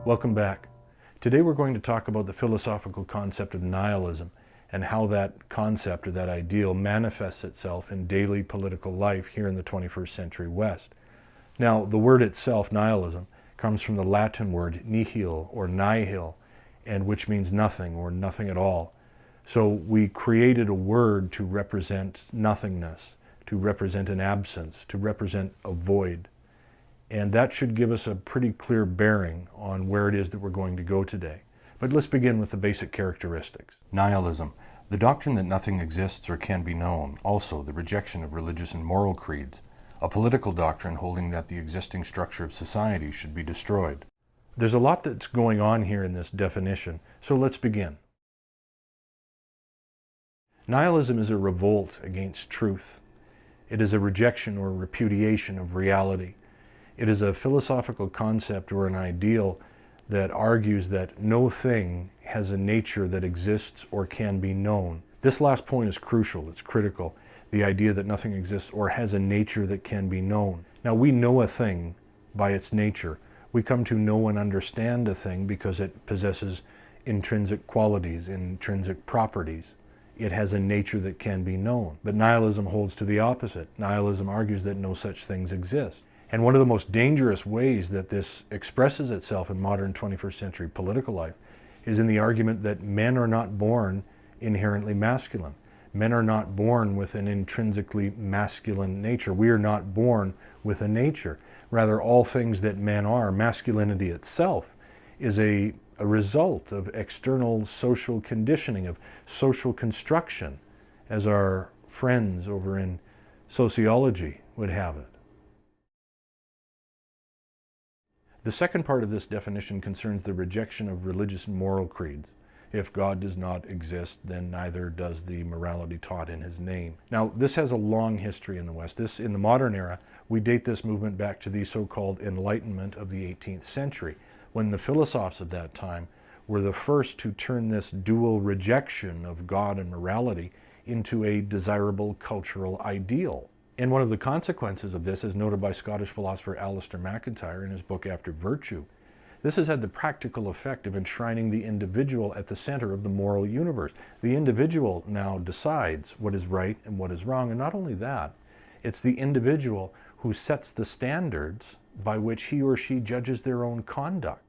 Welcome back. Today we're going to talk about the philosophical concept of nihilism and how that concept or that ideal manifests itself in daily political life here in the 21st century West. Now, the word itself, nihilism, comes from the Latin word nihil or nihil, and which means nothing or nothing at all. So we created a word to represent nothingness, to represent an absence, to represent a void. And that should give us a pretty clear bearing on where it is that we're going to go today. But let's begin with the basic characteristics. Nihilism, the doctrine that nothing exists or can be known. Also, the rejection of religious and moral creeds. A political doctrine holding that the existing structure of society should be destroyed. There's a lot that's going on here in this definition, so let's begin. Nihilism is a revolt against truth. It is a rejection or repudiation of reality. It is a philosophical concept or an ideal that argues that no thing has a nature that exists or can be known. This last point is crucial, it's critical. The idea that nothing exists or has a nature that can be known. Now, we know a thing by its nature. We come to know and understand a thing because it possesses intrinsic qualities, intrinsic properties. It has a nature that can be known. But nihilism holds to the opposite. Nihilism argues that no such things exist. And one of the most dangerous ways that this expresses itself in modern 21st century political life is in the argument that men are not born inherently masculine. Men are not born with an intrinsically masculine nature. We are not born with a nature. Rather, all things that men are, masculinity itself, is a result of external social conditioning, of social construction, as our friends over in sociology would have it. The second part of this definition concerns the rejection of religious and moral creeds. If God does not exist, then neither does the morality taught in his name. Now, this has a long history in the West. In the modern era, we date this movement back to the so-called Enlightenment of the 18th century, when the philosophers of that time were the first to turn this dual rejection of God and morality into a desirable cultural ideal. And one of the consequences of this is noted by Scottish philosopher Alistair MacIntyre in his book After Virtue. This has had the practical effect of enshrining the individual at the center of the moral universe. The individual now decides what is right and what is wrong, and not only that, it's the individual who sets the standards by which he or she judges their own conduct.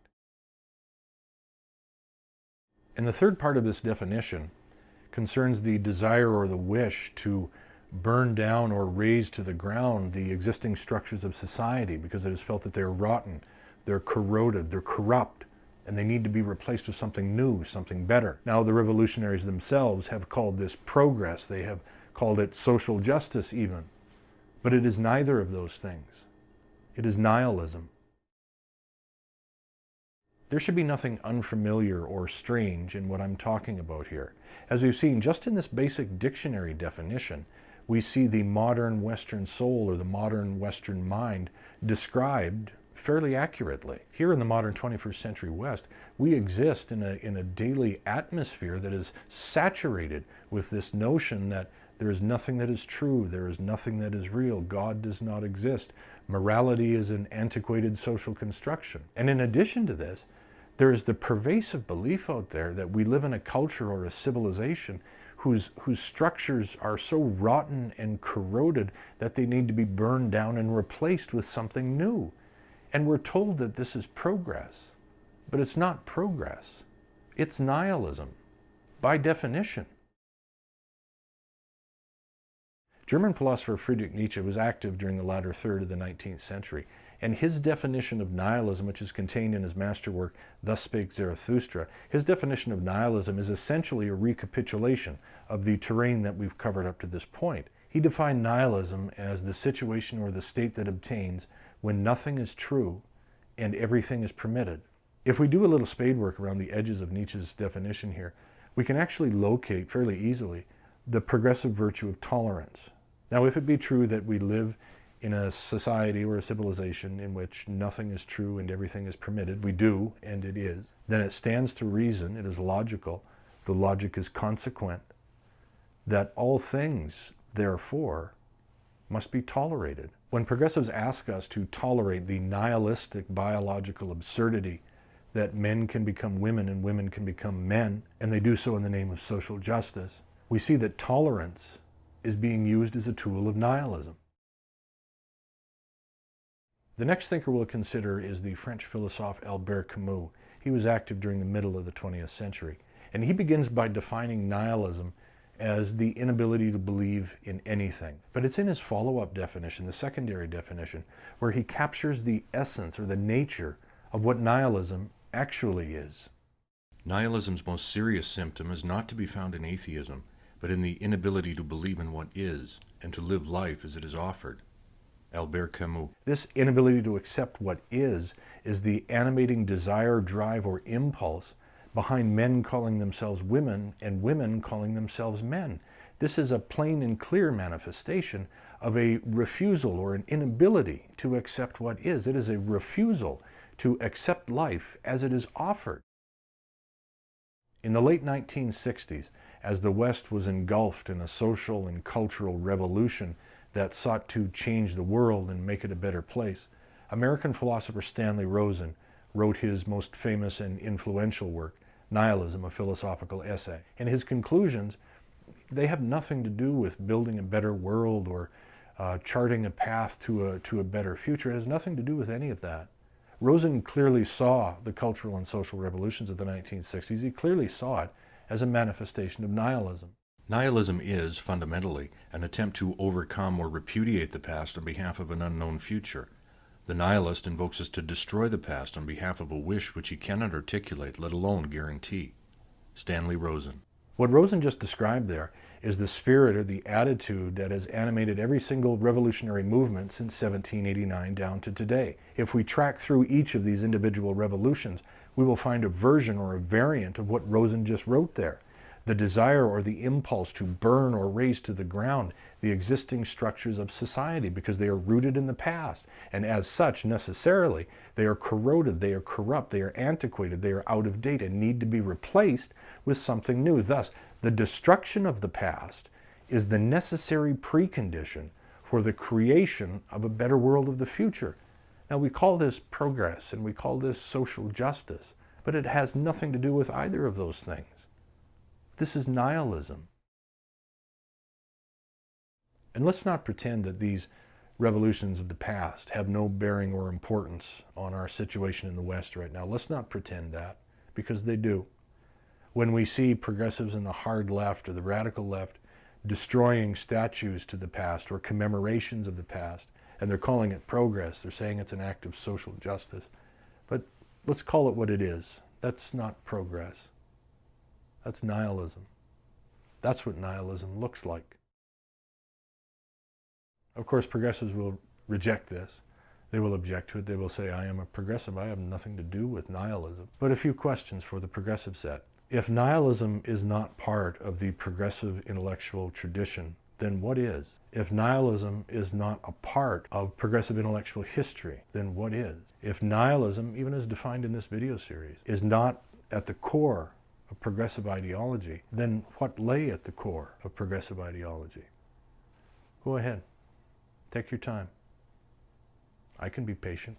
And the third part of this definition concerns the desire or the wish to burn down or raze to the ground the existing structures of society because it is felt that they're rotten, they're corroded, they're corrupt, and they need to be replaced with something new, something better. Now, the revolutionaries themselves have called this progress. They have called it social justice even. But it is neither of those things. It is nihilism. There should be nothing unfamiliar or strange in what I'm talking about here. As we've seen, just in this basic dictionary definition, we see the modern Western soul or the modern Western mind described fairly accurately. Here in the modern 21st century West, we exist in a daily atmosphere that is saturated with this notion that there is nothing that is true, there is nothing that is real, God does not exist, morality is an antiquated social construction. And in addition to this, there is the pervasive belief out there that we live in a culture or a civilization whose structures are so rotten and corroded that they need to be burned down and replaced with something new. And we're told that this is progress, but it's not progress. It's nihilism, by definition. German philosopher Friedrich Nietzsche was active during the latter third of the 19th century, and his definition of nihilism, which is contained in his masterwork, Thus Spake Zarathustra, his definition of nihilism is essentially a recapitulation of the terrain that we've covered up to this point. He defined nihilism as the situation or the state that obtains when nothing is true and everything is permitted. If we do a little spade work around the edges of Nietzsche's definition here, we can actually locate fairly easily the progressive virtue of tolerance. Now, if it be true that we live in a society or a civilization in which nothing is true and everything is permitted, we do, and it is, then it stands to reason, it is logical, the logic is consequent, that all things, therefore, must be tolerated. When progressives ask us to tolerate the nihilistic biological absurdity that men can become women and women can become men, and they do so in the name of social justice, we see that tolerance is being used as a tool of nihilism. The next thinker we'll consider is the French philosopher Albert Camus. He was active during the middle of the 20th century, and he begins by defining nihilism as the inability to believe in anything. But it's in his follow-up definition, the secondary definition, where he captures the essence or the nature of what nihilism actually is. Nihilism's most serious symptom is not to be found in atheism, but in the inability to believe in what is, and to live life as it is offered. Albert Camus. This inability to accept what is the animating desire, drive, or impulse behind men calling themselves women and women calling themselves men. This is a plain and clear manifestation of a refusal or an inability to accept what is. It is a refusal to accept life as it is offered. In the late 1960s, as the West was engulfed in a social and cultural revolution that sought to change the world and make it a better place, American philosopher Stanley Rosen wrote his most famous and influential work, Nihilism, a Philosophical Essay. And his conclusions, they have nothing to do with building a better world or charting a path to a better future. It has nothing to do with any of that. Rosen clearly saw the cultural and social revolutions of the 1960s. He clearly saw it as a manifestation of nihilism. Nihilism is, fundamentally, an attempt to overcome or repudiate the past on behalf of an unknown future. The nihilist invokes us to destroy the past on behalf of a wish which he cannot articulate, let alone guarantee. Stanley Rosen. What Rosen just described there is the spirit or the attitude that has animated every single revolutionary movement since 1789 down to today. If we track through each of these individual revolutions, we will find a version or a variant of what Rosen just wrote there. The desire or the impulse to burn or raze to the ground the existing structures of society because they are rooted in the past, and as such, necessarily, they are corroded, they are corrupt, they are antiquated, they are out of date and need to be replaced with something new. Thus, the destruction of the past is the necessary precondition for the creation of a better world of the future. Now, we call this progress and we call this social justice, but it has nothing to do with either of those things. This is nihilism. And let's not pretend that these revolutions of the past have no bearing or importance on our situation in the West right now. Let's not pretend that, because they do. When we see progressives in the hard left or the radical left destroying statues to the past or commemorations of the past, and they're calling it progress, they're saying it's an act of social justice. But let's call it what it is. That's not progress. That's nihilism. That's what nihilism looks like. Of course, progressives will reject this. They will object to it. They will say, I am a progressive. I have nothing to do with nihilism. But a few questions for the progressive set. If nihilism is not part of the progressive intellectual tradition, then what is? If nihilism is not a part of progressive intellectual history, then what is? If nihilism, even as defined in this video series, is not at the core of progressive ideology, then what lay at the core of progressive ideology? Go ahead. Take your time. I can be patient.